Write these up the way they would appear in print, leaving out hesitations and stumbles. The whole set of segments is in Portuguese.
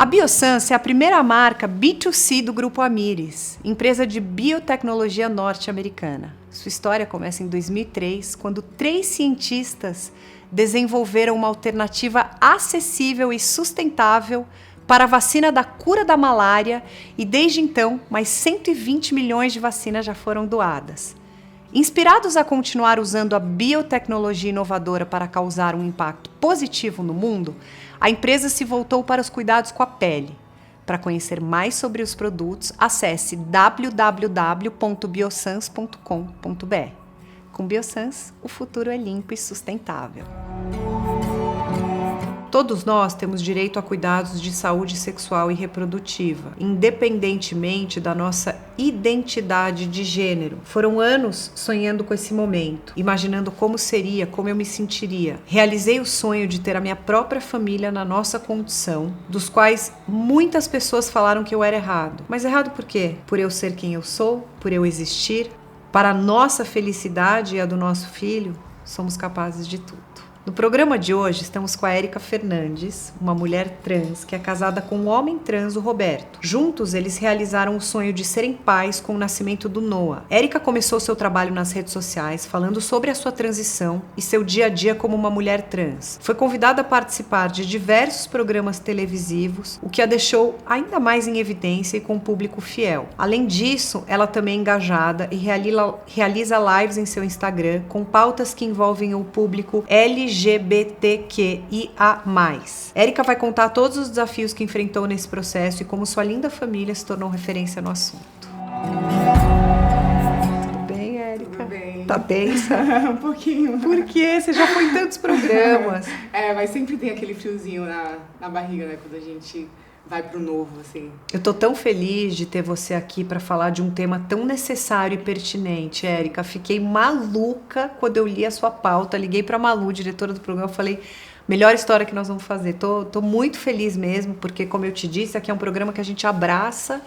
A Biossance é a primeira marca B2C do Grupo Amyris, empresa de biotecnologia norte-americana. Sua história começa em 2003, quando 3 cientistas desenvolveram uma alternativa acessível e sustentável para a vacina da cura da malária e, desde então, mais 120 milhões de vacinas já foram doadas. Inspirados a continuar usando a biotecnologia inovadora para causar um impacto positivo no mundo, a empresa se voltou para os cuidados com a pele. Para conhecer mais sobre os produtos, acesse www.biossance.com.br. Com Biossance, o futuro é limpo e sustentável. Todos nós temos direito a cuidados de saúde sexual e reprodutiva, independentemente da nossa identidade de gênero. Foram anos sonhando com esse momento, imaginando como seria, como eu me sentiria. Realizei o sonho de ter a minha própria família na nossa condição, dos quais muitas pessoas falaram que eu era errado. Mas errado por quê? Por eu ser quem eu sou? Por eu existir? Para a nossa felicidade e a do nosso filho, somos capazes de tudo. No programa de hoje, estamos com a Érica Fernandes, uma mulher trans que é casada com um homem trans, o Roberto. Juntos, eles realizaram o sonho de serem pais com o nascimento do Noah. Érica começou seu trabalho nas redes sociais, falando sobre a sua transição e seu dia a dia como uma mulher trans. Foi convidada a participar de diversos programas televisivos, o que a deixou ainda mais em evidência e com um público fiel. Além disso, ela também é engajada e realiza lives em seu Instagram com pautas que envolvem o público LGBTQIA+. Érica vai contar todos os desafios que enfrentou nesse processo e como sua linda família se tornou referência no assunto. Tudo bem, Érica? Tudo bem. Tá tensa? Um pouquinho. Por quê? Você já foi em tantos programas. Mas sempre tem aquele friozinho na barriga, né? Quando a gente vai pro novo, assim. Eu tô tão feliz de ter você aqui para falar de um tema tão necessário e pertinente, Érica. Fiquei maluca quando eu li a sua pauta. Liguei pra Malu, diretora do programa, falei, melhor história que nós vamos fazer. Tô muito feliz mesmo, porque, como eu te disse, aqui é um programa que a gente abraça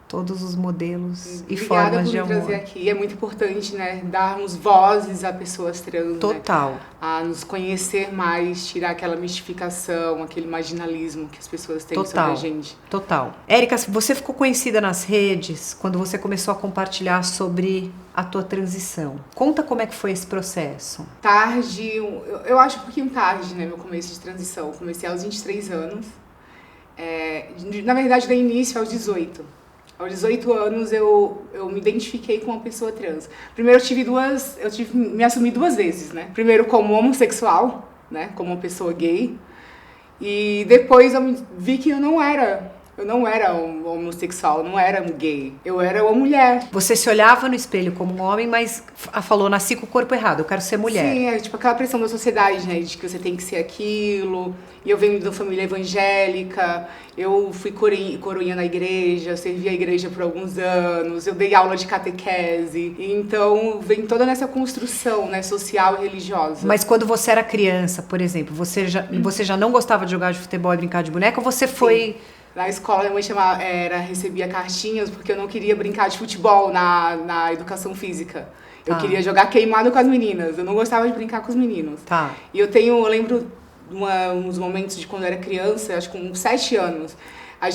todos os modelos e formas de amor. Obrigada por me trazer aqui. É muito importante, né, darmos vozes a pessoas trans. Total. Né, a nos conhecer mais, tirar aquela mistificação, aquele marginalismo que as pessoas têm sobre a gente. Total. Érica, você ficou conhecida nas redes quando você começou a compartilhar sobre a tua transição. Conta como é que foi esse processo. Tarde, eu acho um pouquinho tarde, né, meu começo de transição. Eu comecei aos 23 anos. Na verdade, dei início aos 18. Aos 18 anos eu me identifiquei com uma pessoa trans. Primeiro me assumi 2 vezes, né? Primeiro como homossexual, né? Como uma pessoa gay. E depois eu vi que eu não era um homossexual, não era um gay. Eu era uma mulher. Você se olhava no espelho como um homem, mas falou, nasci com o corpo errado, eu quero ser mulher. Sim, é tipo aquela pressão da sociedade, né? De que você tem que ser aquilo. E eu venho de uma família evangélica, eu fui coroinha na igreja, servi a igreja por alguns anos, eu dei aula de catequese. Então, vem toda nessa construção, né, social e religiosa. Mas quando você era criança, por exemplo, você já não gostava de jogar de futebol e brincar de boneca, ou você foi... Sim. Na escola, minha mãe recebia cartinhas porque eu não queria brincar de futebol na educação física. Eu queria jogar queimado com as meninas, eu não gostava de brincar com os meninos. Tá. E eu lembro uns momentos de quando eu era criança, acho que com 7 anos,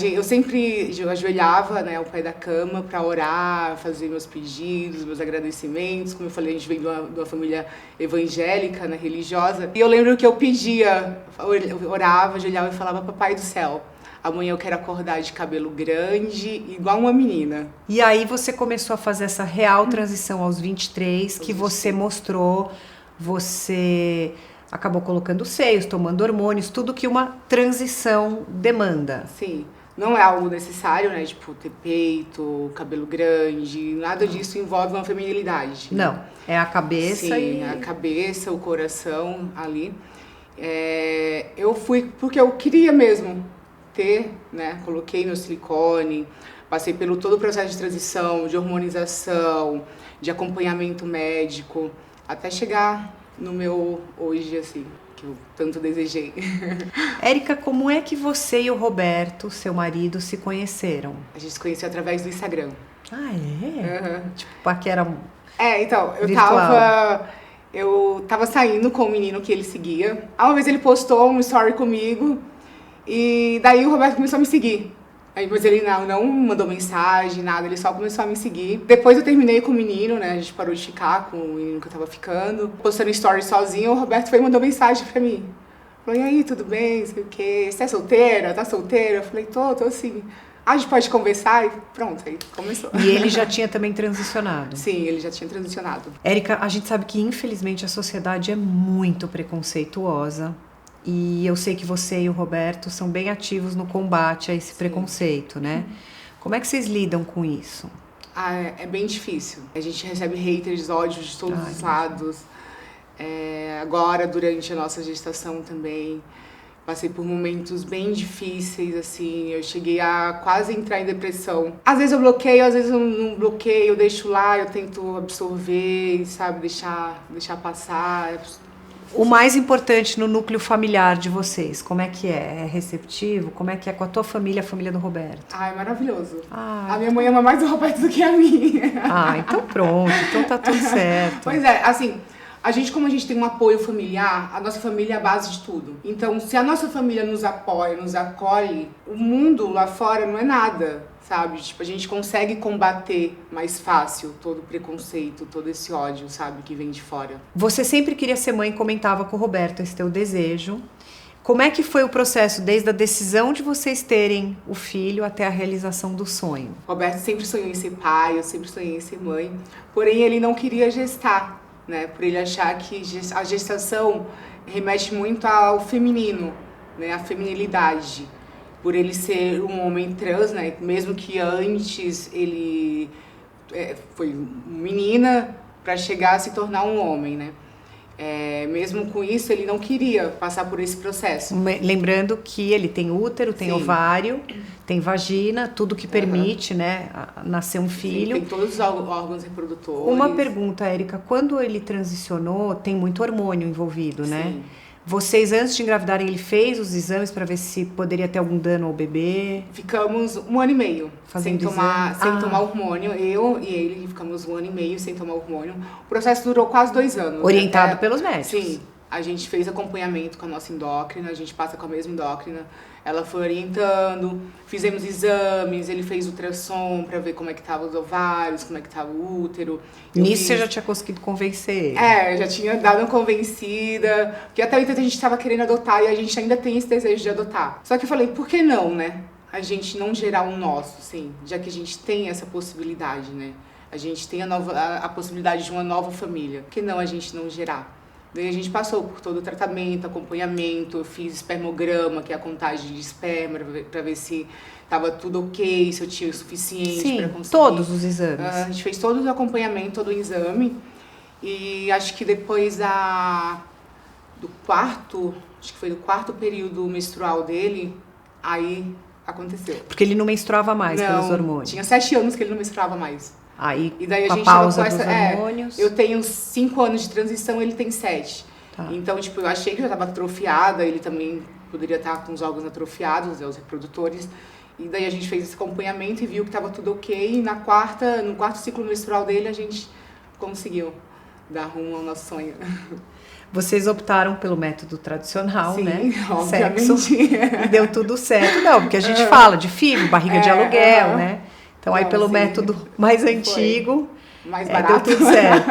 eu sempre ajoelhava, né, ao pé da cama para orar, fazer meus pedidos, meus agradecimentos. Como eu falei, a gente vem de uma família evangélica, né, religiosa. E eu lembro que eu pedia, eu orava, ajoelhava e falava, Papai do céu, amanhã eu quero acordar de cabelo grande, igual uma menina. E aí você começou a fazer essa real transição aos 23, que você mostrou, você acabou colocando seios, tomando hormônios, tudo que uma transição demanda. Sim, não é algo necessário, né? Tipo, ter peito, cabelo grande, nada disso envolve uma feminilidade. Não, é a cabeça. Sim, a cabeça, o coração ali. Eu fui porque eu queria mesmo ter, né? Coloquei meu silicone, passei pelo todo o processo de transição, de hormonização, de acompanhamento médico, até chegar no meu hoje, assim, que eu tanto desejei. Érica, como é que você e o Roberto, seu marido, se conheceram? A gente se conheceu através do Instagram. Ah, é? Uhum. Tipo, paquera então, virtual. eu tava saindo com um menino que ele seguia. Uma vez ele postou um story comigo E daí o Roberto começou a me seguir. Aí, mas ele não mandou mensagem, nada, ele só começou a me seguir. Depois eu terminei com o menino, né? A gente parou de ficar com o menino que eu tava ficando. Postando stories sozinho, o Roberto foi e mandou mensagem pra mim. Falou, e aí, tudo bem? Sei o quê. Você é solteira? Tá solteira? Eu falei, tô sim. A gente pode conversar? E pronto, aí começou. E ele já tinha também transicionado? Sim, ele já tinha transicionado. Érica, a gente sabe que infelizmente a sociedade é muito preconceituosa. E eu sei que você e o Roberto são bem ativos no combate a esse preconceito, né? Como é que vocês lidam com isso? É bem difícil. A gente recebe haters, ódios de todos os lados. Agora, durante a nossa gestação também, passei por momentos bem difíceis, assim. Eu cheguei a quase entrar em depressão. Às vezes eu bloqueio, às vezes eu não bloqueio. Eu deixo lá, eu tento absorver, sabe? Deixar passar. O mais importante no núcleo familiar de vocês, como é que é? É receptivo? Como é que é com a tua família, a família do Roberto? É maravilhoso. A minha mãe ama mais o Roberto do que a minha. Então pronto, então tá tudo certo. Pois é, assim, como a gente tem um apoio familiar, a nossa família é a base de tudo. Então, se a nossa família nos apoia, nos acolhe, o mundo lá fora não é nada, sabe? Tipo, a gente consegue combater mais fácil todo o preconceito, todo esse ódio, sabe, que vem de fora. Você sempre queria ser mãe, comentava com o Roberto esse teu desejo. Como é que foi o processo, desde a decisão de vocês terem o filho até a realização do sonho? O Roberto sempre sonhou em ser pai, eu sempre sonhei em ser mãe, porém ele não queria gestar, né? Por ele achar que a gestação remete muito ao feminino, né? A feminilidade. Por ele ser um homem trans, né? Mesmo que antes ele foi menina para chegar a se tornar um homem, né? Mesmo com isso, ele não queria passar por esse processo. Lembrando que ele tem útero, tem ovário, tem vagina, tudo que permite, né, nascer um filho. Sim, tem todos os órgãos reprodutores. Uma pergunta, Érica, quando ele transicionou, tem muito hormônio envolvido, né? Sim. Vocês, antes de engravidarem, ele fez os exames para ver se poderia ter algum dano ao bebê? Ficamos 1 ano e meio sem tomar hormônio. Eu e ele ficamos 1 ano e meio sem tomar hormônio. O processo durou quase 2 anos. Orientado pelos médicos? Sim. A gente fez acompanhamento com a nossa endócrina, a gente passa com a mesma endócrina. Ela foi orientando, fizemos exames, ele fez ultrassom pra ver como é que tava os ovários, como é que tava o útero. Nisso você já tinha conseguido convencer ele? Eu já tinha dado uma convencida, porque até então a gente tava querendo adotar e a gente ainda tem esse desejo de adotar. Só que eu falei, por que não, né? A gente não gerar um nosso, assim, já que a gente tem essa possibilidade, né? A gente tem a possibilidade de uma nova família. Por que não a gente não gerar? Daí a gente passou por todo o tratamento, acompanhamento, eu fiz espermograma, que é a contagem de esperma, pra ver se tava tudo ok, se eu tinha o suficiente para conseguir. Todos os exames. A gente fez todo o acompanhamento, todo o exame. E acho que depois do quarto período menstrual dele, aí aconteceu. Porque ele não menstruava mais pelos hormônios? Tinha 7 anos que ele não menstruava mais. E daí a gente pausa dos hormônios. Eu tenho 5 anos de transição, ele tem 7. Tá. Então, tipo, eu achei que eu já estava atrofiada, ele também poderia estar com os órgãos atrofiados, os reprodutores. E daí a gente fez esse acompanhamento e viu que estava tudo ok. E no quarto ciclo menstrual dele, a gente conseguiu dar rumo ao nosso sonho. Vocês optaram pelo método tradicional, sim, né? Obviamente. Sexo, e deu tudo certo. Não, porque a gente fala de filho, barriga de aluguel, né? Então, aí pelo método mais antigo, mais barato. Deu tudo certo.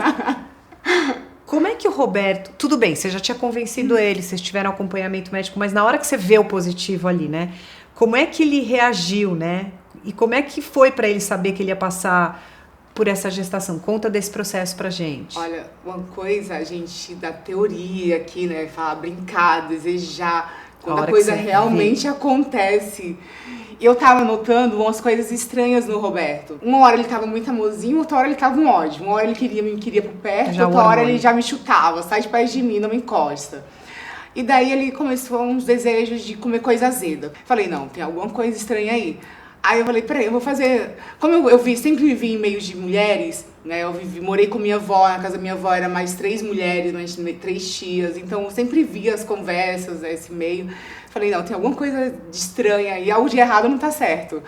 Como é que o Roberto... Tudo bem, você já tinha convencido ele, vocês tiveram acompanhamento médico, mas na hora que você vê o positivo ali, né? Como é que ele reagiu, né? E como é que foi para ele saber que ele ia passar por essa gestação? Conta desse processo pra gente. Olha, uma coisa, a gente da teoria aqui, né? Falar, brincar, desejar. Quando a coisa realmente acontece... Eu tava notando umas coisas estranhas no Roberto. Uma hora ele tava muito amorzinho, outra hora ele tava um ódio. Uma hora ele me queria por perto, outra hora ele já me chutava, sai de perto de mim, não me encosta. E daí ele começou uns desejos de comer coisa azeda. Falei, não, tem alguma coisa estranha aí. Aí eu falei, peraí, eu vou fazer... Como eu sempre vivi em meio de mulheres, né? Morei com minha avó, na casa da minha avó era mais 3 mulheres, mais 3 tias. Então eu sempre via as conversas, né, esse meio. Falei, não, tem alguma coisa de estranha aí, algo de errado não tá certo.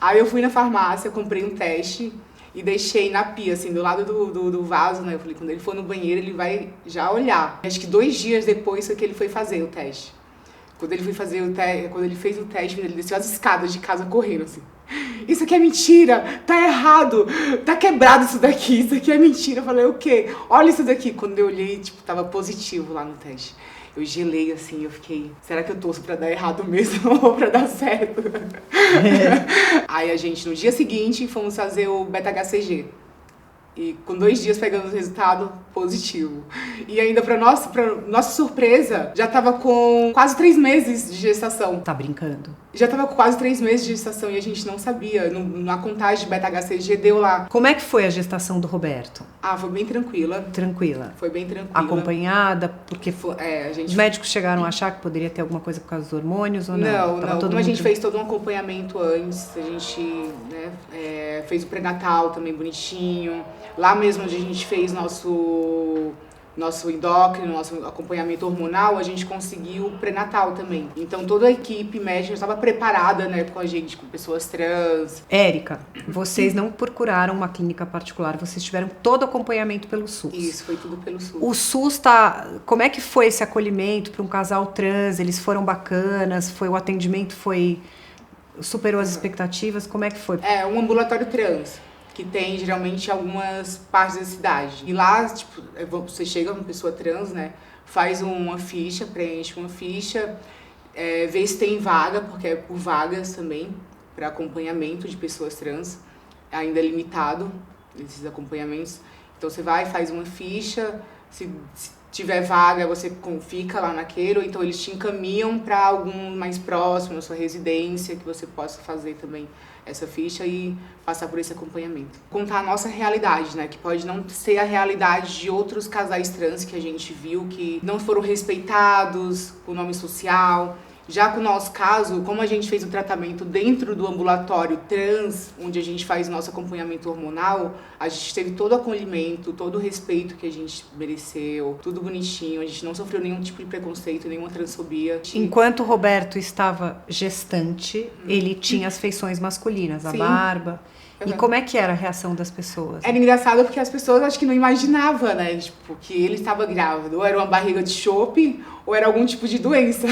Aí eu fui na farmácia, comprei um teste e deixei na pia, assim, do lado do vaso, né? Eu falei, quando ele for no banheiro, ele vai já olhar. Acho que 2 dias depois foi que ele foi fazer o teste. Quando ele quando ele fez o teste, ele desceu as escadas de casa correndo, assim. Isso aqui é mentira, tá errado, tá quebrado isso aqui é mentira. Eu falei, o quê? Olha isso daqui. Quando eu olhei, tipo, tava positivo lá no teste. Eu gelei assim, eu fiquei, será que eu torço pra dar errado mesmo ou pra dar certo? Aí a gente, no dia seguinte, fomos fazer o beta-HCG. E com 2 dias pegando o resultado positivo. E ainda pra nossa surpresa, já tava com quase 3 meses de gestação. Tá brincando? Já tava com quase 3 meses de gestação e a gente não sabia. Na contagem de beta-HCG deu lá. Como é que foi a gestação do Roberto? Foi bem tranquila. Tranquila? Foi bem tranquila. Acompanhada? Porque os médicos chegaram a achar que poderia ter alguma coisa por causa dos hormônios ou não? Não. Como a gente fez todo um acompanhamento antes, a gente fez o pré-natal também bonitinho. Lá mesmo onde a gente fez nosso endócrino, nosso acompanhamento hormonal, a gente conseguiu o pré-natal também. Então toda a equipe médica estava preparada, né, com a gente, com pessoas trans. Érica, vocês não procuraram uma clínica particular, vocês tiveram todo o acompanhamento pelo SUS. Isso, foi tudo pelo SUS. O SUS como é que foi esse acolhimento para um casal trans? Eles foram bacanas? O atendimento superou as expectativas? Como é que foi? Um ambulatório trans, que tem geralmente algumas partes da cidade. E lá, tipo, você chega uma pessoa trans, né, faz uma ficha, preenche uma ficha, vê se tem vaga, porque é por vagas também, para acompanhamento de pessoas trans, ainda é limitado esses acompanhamentos. Então você vai, faz uma ficha, se tiver vaga, você fica lá naquele, ou então eles te encaminham para algum mais próximo, na sua residência, que você possa fazer também essa ficha e passar por esse acompanhamento. Contar a nossa realidade, né? Que pode não ser a realidade de outros casais trans que a gente viu, que não foram respeitados, com o nome social. Já com o nosso caso, como a gente fez o tratamento dentro do ambulatório trans, onde a gente faz o nosso acompanhamento hormonal, a gente teve todo o acolhimento, todo o respeito que a gente mereceu, tudo bonitinho, a gente não sofreu nenhum tipo de preconceito, nenhuma transfobia. Enquanto o Roberto estava gestante, ele tinha as feições masculinas, a barba. E como é que era a reação das pessoas? Era engraçado porque as pessoas acho que não imaginavam, né? Tipo, que ele estava grávido. Ou era uma barriga de chope, ou era algum tipo de doença.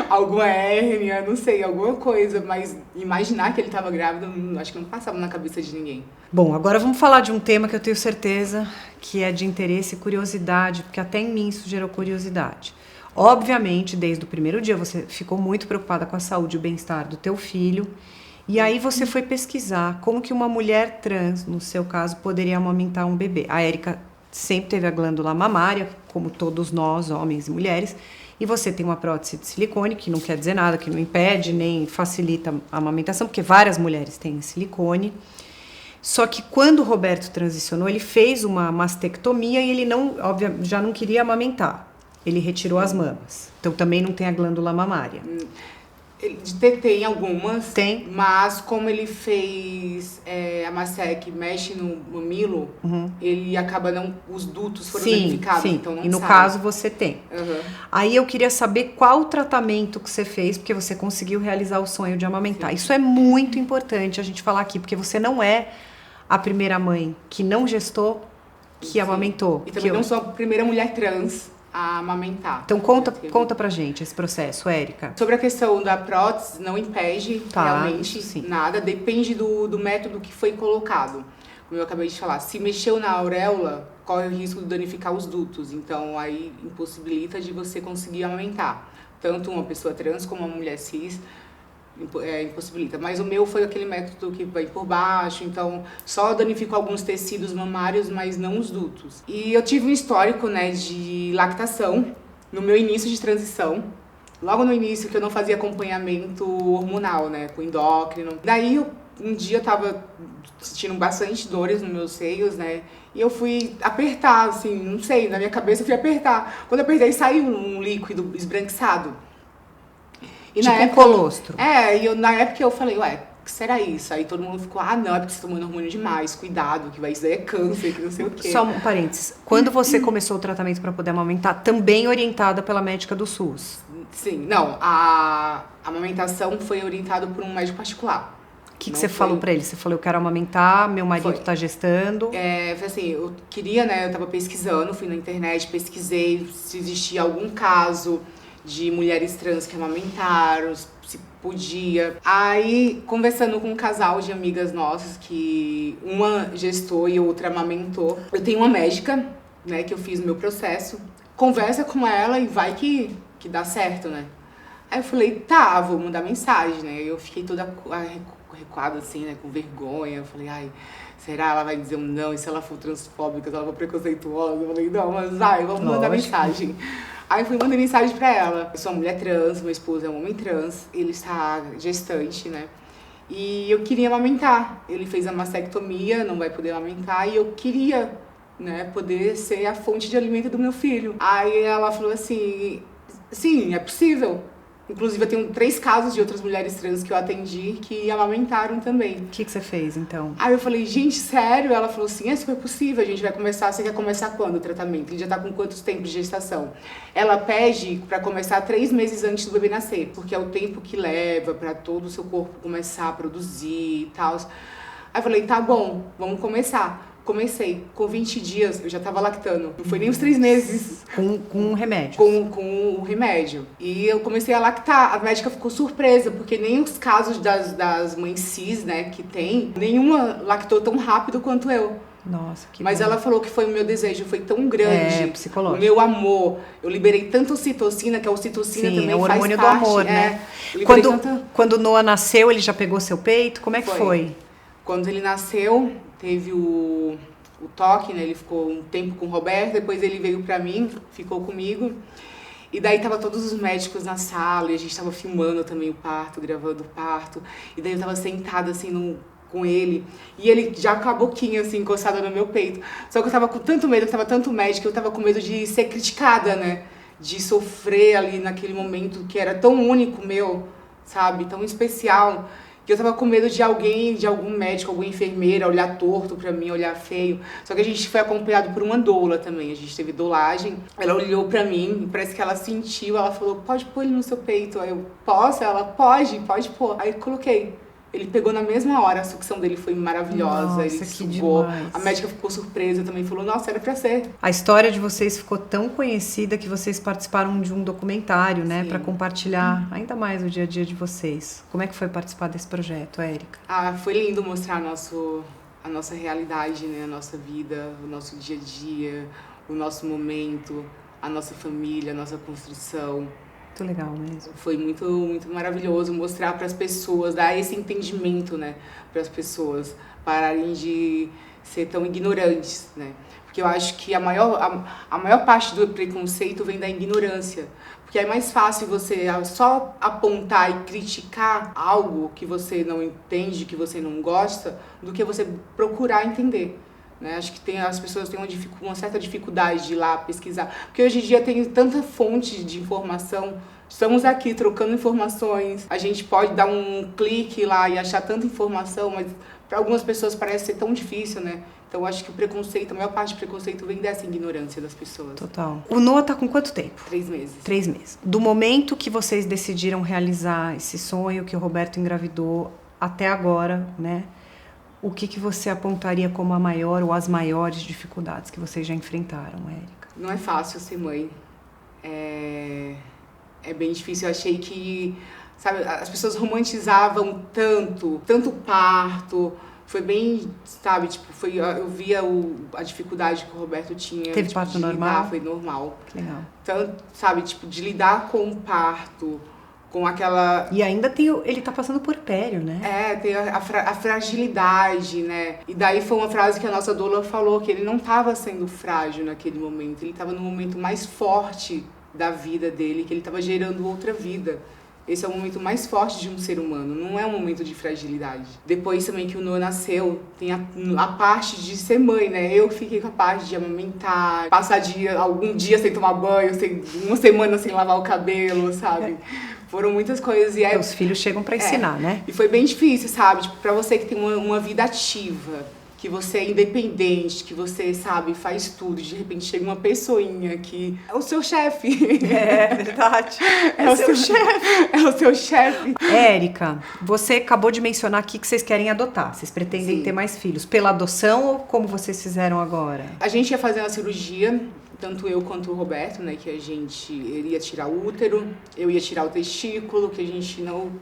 Alguma hérnia, não sei, alguma coisa. Mas imaginar que ele estava grávido, acho que não passava na cabeça de ninguém. Bom, agora vamos falar de um tema que eu tenho certeza que é de interesse e curiosidade, porque até em mim isso gerou curiosidade. Obviamente, desde o primeiro dia você ficou muito preocupada com a saúde e o bem-estar do teu filho. E aí você foi pesquisar como que uma mulher trans, no seu caso, poderia amamentar um bebê. A Érica sempre teve a glândula mamária, como todos nós, homens e mulheres, e você tem uma prótese de silicone, que não quer dizer nada, que não impede nem facilita a amamentação, porque várias mulheres têm silicone. Só que quando o Roberto transicionou, ele fez uma mastectomia e ele já não queria amamentar. Ele retirou as mamas. Então também não tem a glândula mamária. Tem algumas, mas como ele fez a mastec, mexe no mamilo, ele acaba os dutos foram danificados, então não e no sai. caso você tem. Aí eu queria saber qual o tratamento que você fez, porque você conseguiu realizar o sonho de amamentar. Sim. Isso é muito importante a gente falar aqui, porque você não é a primeira mãe que não gestou, que amamentou. E também não sou a primeira mulher trans a amamentar. Então conta pra gente esse processo, Érica. Sobre a questão da prótese, não impede realmente nada, depende do método que foi colocado. Como eu acabei de falar, se mexeu na auréola, corre o risco de danificar os dutos, então aí impossibilita de você conseguir amamentar. Tanto uma pessoa trans como uma mulher cis impossibilita. Mas o meu foi aquele método que vai por baixo, então só danificou alguns tecidos mamários, mas não os dutos. E eu tive um histórico, né, de lactação no meu início de transição. Logo no início que eu não fazia acompanhamento hormonal, né, com endócrino. Daí um dia eu tava sentindo bastante dores nos meus seios, né, e eu fui apertar, assim, não sei, na minha cabeça eu fui apertar. Quando eu apertei, saiu um líquido esbranquiçado. E tipo um colostro. E na época eu falei, o que será isso? Aí todo mundo ficou, não, é porque você tá tomando hormônio demais, cuidado, que isso daí é câncer, que não sei o quê. Só um parênteses, quando você começou o tratamento para poder amamentar, também orientada pela médica do SUS? Sim, não, a amamentação foi orientada por um médico particular. O que você falou pra ele? Você falou, eu quero amamentar, meu marido tá gestando. Foi assim, eu queria, né, eu tava pesquisando, fui na internet, pesquisei se existia algum caso de mulheres trans que amamentaram, se podia. Aí, conversando com um casal de amigas nossas, que uma gestou e outra amamentou. Eu tenho uma médica, né, que eu fiz o meu processo. Conversa com ela e vai que dá certo, né? Aí eu falei, tá, vou mandar mensagem, né? Eu fiquei toda recuada, assim, né, com vergonha. Eu falei, ai, será ela vai dizer um não? E se ela for transfóbica, se ela for preconceituosa? Eu falei, não, mas vai, vamos mandar mensagem. Aí fui mandar mensagem pra ela. Eu sou uma mulher trans, meu esposo é um homem trans, ele está gestante, né? E eu queria amamentar. Ele fez a mastectomia, não vai poder amamentar, e eu queria, né, poder ser a fonte de alimento do meu filho. Aí ela falou assim, sim, é possível. Inclusive, eu tenho 3 casos de outras mulheres trans que eu atendi que amamentaram também. O que você fez, então? Aí eu falei, gente, sério? Ela falou assim, é super possível, a gente vai começar, você quer começar quando o tratamento? Ele já tá com quantos tempos de gestação? Ela pede pra começar 3 meses antes do bebê nascer, porque é o tempo que leva pra todo o seu corpo começar a produzir e tal. Aí eu falei, tá bom, vamos começar. Comecei, com 20 dias eu já tava lactando, não foi nem os 3 meses. Com remédio? Com o remédio. E eu comecei a lactar, a médica ficou surpresa, porque nem os casos das mães cis, né, que tem, nenhuma lactou tão rápido quanto eu. Nossa, que Mas bom. ela falou que foi o meu desejo, foi tão grande, psicológico. o meu amor. Eu liberei tanto ocitocina, que a ocitocina Sim, também é o faz hormônio parte. do amor, né? Quando Quando o Noah nasceu, ele já pegou seu peito? Como é que foi? Quando ele nasceu, teve o toque, né? Ele ficou um tempo com o Roberto, depois ele veio pra mim, ficou comigo. E daí tava todos os médicos na sala, e a gente tava filmando também o parto, gravando o parto. E daí eu tava sentada assim com ele, e ele já com a boquinha assim encostada no meu peito. Só que eu tava com tanto medo, que tava tanto médico, eu tava com medo de ser criticada, né? De sofrer ali naquele momento que era tão único meu, sabe? Tão especial. Que eu tava com medo de alguém, de algum médico, alguma enfermeira olhar torto pra mim, olhar feio. Só que a gente foi acompanhado por uma doula também, a gente teve dolagem. Ela olhou pra mim, parece que ela sentiu, ela falou, pode pôr ele no seu peito. Aí eu, posso? Ela, pode pôr. Aí eu coloquei. Ele pegou na mesma hora, a sucção dele foi maravilhosa, Nossa, ele que sugou. demais. A médica ficou surpresa também, falou, nossa, era pra ser. A história de vocês ficou tão conhecida que vocês participaram de um documentário, né, para compartilhar ainda mais o dia a dia de vocês. Como é que foi participar desse projeto, Érica? Ah, foi lindo mostrar a nossa realidade, né, a nossa vida, o nosso dia a dia, o nosso momento, a nossa família, a nossa construção. Muito legal mesmo. Foi muito, muito maravilhoso mostrar para as pessoas, dar esse entendimento, né, para as pessoas pararem de ser tão ignorantes, né? Porque eu acho que a maior parte do preconceito vem da ignorância. Porque é mais fácil você só apontar e criticar algo que você não entende, que você não gosta, do que você procurar entender. Né? Acho que as pessoas têm uma certa dificuldade de ir lá pesquisar. Porque hoje em dia tem tanta fonte de informação. Estamos aqui trocando informações. A gente pode dar um clique lá e achar tanta informação, mas para algumas pessoas parece ser tão difícil, né? Então acho que o preconceito, a maior parte do preconceito vem dessa ignorância das pessoas. Total. O Noah tá com quanto tempo? 3 meses. 3 meses. Do momento que vocês decidiram realizar esse sonho que o Roberto engravidou até agora, né? O que você apontaria como a maior ou as maiores dificuldades que vocês já enfrentaram, Érica? Não é fácil ser mãe. É bem difícil. Eu achei que, sabe, as pessoas romantizavam tanto o parto. Foi bem, sabe, tipo, eu via a dificuldade que o Roberto tinha. Teve tipo, parto de normal? lidar, foi normal. Que legal. Tanto, sabe, tipo, de lidar com o parto, com aquela... E ainda ele tá passando por puerpério, né? tem a fragilidade, né? E daí foi uma frase que a nossa doula falou, que ele não estava sendo frágil naquele momento. Ele estava no momento mais forte da vida dele, que ele estava gerando outra vida. Esse é o momento mais forte de um ser humano, não é um momento de fragilidade. Depois também que o Noah nasceu, tem a parte de ser mãe, né? Eu fiquei com a parte de amamentar, passar algum dia sem tomar banho, uma semana sem lavar o cabelo, sabe? Foram muitas coisas. E os filhos chegam pra ensinar, né? E foi bem difícil, sabe? Tipo, pra você que tem uma vida ativa, que você é independente, que você, sabe, faz tudo, de repente chega uma pessoinha que é o seu chefe. É verdade. É o seu chefe. É o seu chefe. Érica, você acabou de mencionar aqui que vocês querem adotar. Vocês pretendem ter mais filhos. Pela adoção ou como vocês fizeram agora? A gente ia fazer uma cirurgia tanto eu quanto o Roberto, né, que ele ia tirar o útero, eu ia tirar o testículo, que a gente não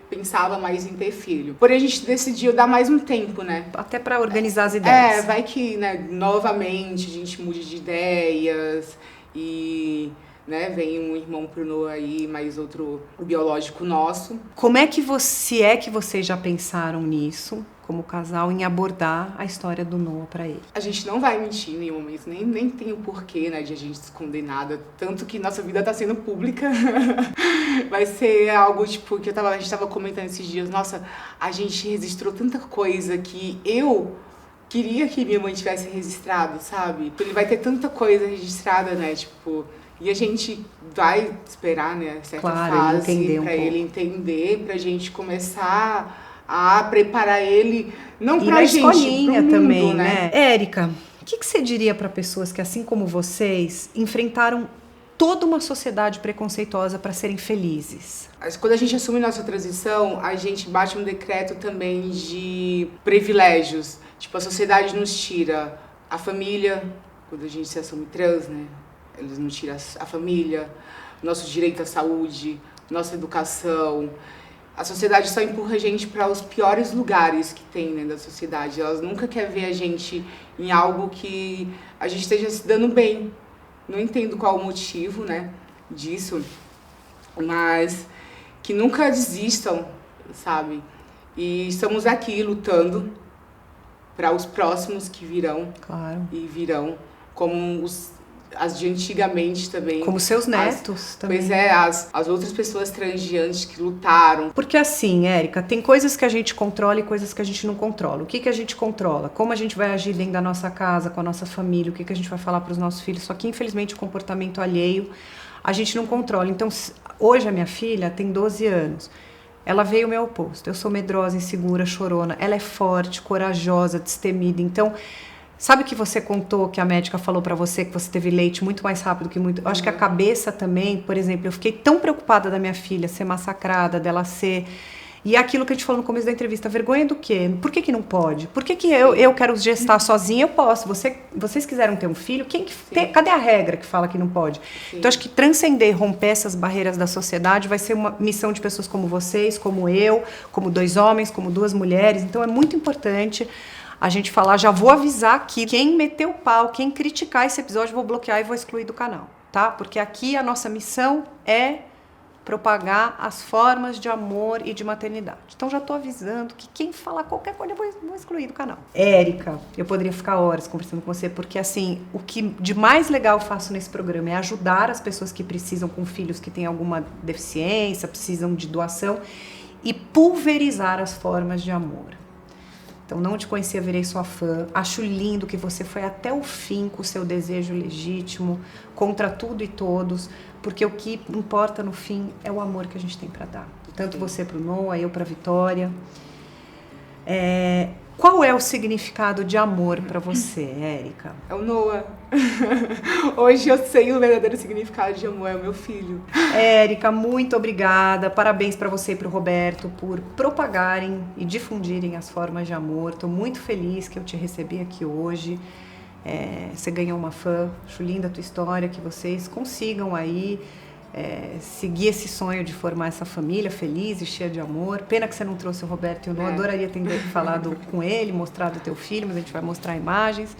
pensava mais em ter filho. Porém, a gente decidiu dar mais um tempo, né? Até para organizar as ideias. Vai que, né, novamente a gente mude de ideias e, né, vem um irmão pro Noah aí, mais outro biológico nosso. Como é que vocês já pensaram nisso, como casal, em abordar a história do Noah para ele? A gente não vai mentir em nenhum momento, nem tem o porquê, né, de a gente esconder nada, tanto que nossa vida tá sendo pública. Vai ser algo, tipo, que a gente tava comentando esses dias, nossa, a gente registrou tanta coisa que eu queria que minha mãe tivesse registrado, sabe? Ele vai ter tanta coisa registrada, né, tipo... E a gente vai esperar, né, certa fase pra ele entender, pra gente começar a preparar ele, não pra gente, escolinha pro mundo, também, né? Érica, o que você diria para pessoas que, assim como vocês, enfrentaram toda uma sociedade preconceituosa para serem felizes? Quando a gente assume nossa transição, a gente bate um decreto também de privilégios. Tipo, a sociedade nos tira a família, quando a gente se assume trans, né? Eles nos tiram a família, nosso direito à saúde, nossa educação. A sociedade só empurra a gente para os piores lugares que tem, né, da sociedade. Elas nunca querem ver a gente em algo que a gente esteja se dando bem. Não entendo qual o motivo, né, disso, mas que nunca desistam, sabe? E estamos aqui lutando para os próximos que virão. Claro. E virão, como as de antigamente também. Como seus netos também. Pois é, as outras pessoas transgêneras que lutaram. Porque assim, Érica, tem coisas que a gente controla e coisas que a gente não controla. O que a gente controla? Como a gente vai agir dentro da nossa casa, com a nossa família, o que a gente vai falar para os nossos filhos. Só que, infelizmente, o comportamento alheio a gente não controla. Então, hoje a minha filha tem 12 anos. Ela veio ao meu oposto. Eu sou medrosa, insegura, chorona. Ela é forte, corajosa, destemida. Então... Sabe que você contou, que a médica falou pra você que você teve leite muito mais rápido que muito... Eu acho que a cabeça também, por exemplo, eu fiquei tão preocupada da minha filha ser massacrada, dela ser... E aquilo que a gente falou no começo da entrevista, vergonha do quê? Por que não pode? Por que eu quero gestar sozinha? Eu posso. Vocês quiseram ter um filho? Cadê a regra que fala que não pode? Sim. Então, acho que transcender, romper essas barreiras da sociedade vai ser uma missão de pessoas como vocês, como eu, como 2 homens, como 2 mulheres. Então, é muito importante... a gente falar, já vou avisar aqui, quem meter o pau, quem criticar esse episódio, vou bloquear e vou excluir do canal, tá? Porque aqui a nossa missão é propagar as formas de amor e de maternidade. Então já tô avisando que quem falar qualquer coisa eu vou excluir do canal. Érica, eu poderia ficar horas conversando com você, porque assim, o que de mais legal eu faço nesse programa é ajudar as pessoas que precisam, com filhos que têm alguma deficiência, precisam de doação, e pulverizar as formas de amor. Então, não te conhecia, virei sua fã. Acho lindo que você foi até o fim com o seu desejo legítimo, contra tudo e todos, porque o que importa no fim é o amor que a gente tem para dar. Tanto você pro Noah, eu pra Vitória. Qual é o significado de amor para você, Érica? É o Noah. Hoje eu sei o verdadeiro significado de amor, é o meu filho. Érica, muito obrigada. Parabéns para você e para o Roberto por propagarem e difundirem as formas de amor. Estou muito feliz que eu te recebi aqui hoje. Você ganhou uma fã. Acho linda a tua história, que vocês consigam aí seguir esse sonho de formar essa família feliz e cheia de amor. Pena que você não trouxe o Roberto. Eu não adoraria ter falado com ele, mostrado o teu filho, mas a gente vai mostrar imagens.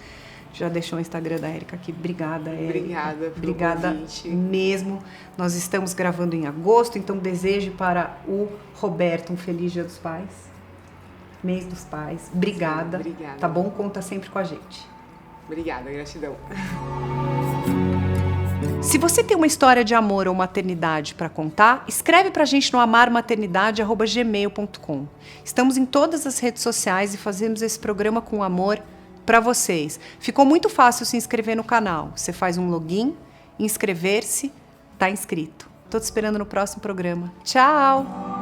Já deixou o Instagram da Érica aqui. Obrigada, Érica. Obrigada mesmo. Nós estamos gravando em agosto, então desejo para o Roberto um feliz Dia dos Pais. Mês dos Pais. Obrigada. Sim, obrigada. Tá bom? Conta sempre com a gente. Obrigada, gratidão. Se você tem uma história de amor ou maternidade para contar, escreve pra gente no amarmaternidade@gmail.com. Estamos em todas as redes sociais e fazemos esse programa com amor para vocês. Ficou muito fácil se inscrever no canal. Você faz um login, inscrever-se, tá inscrito. Tô te esperando no próximo programa. Tchau!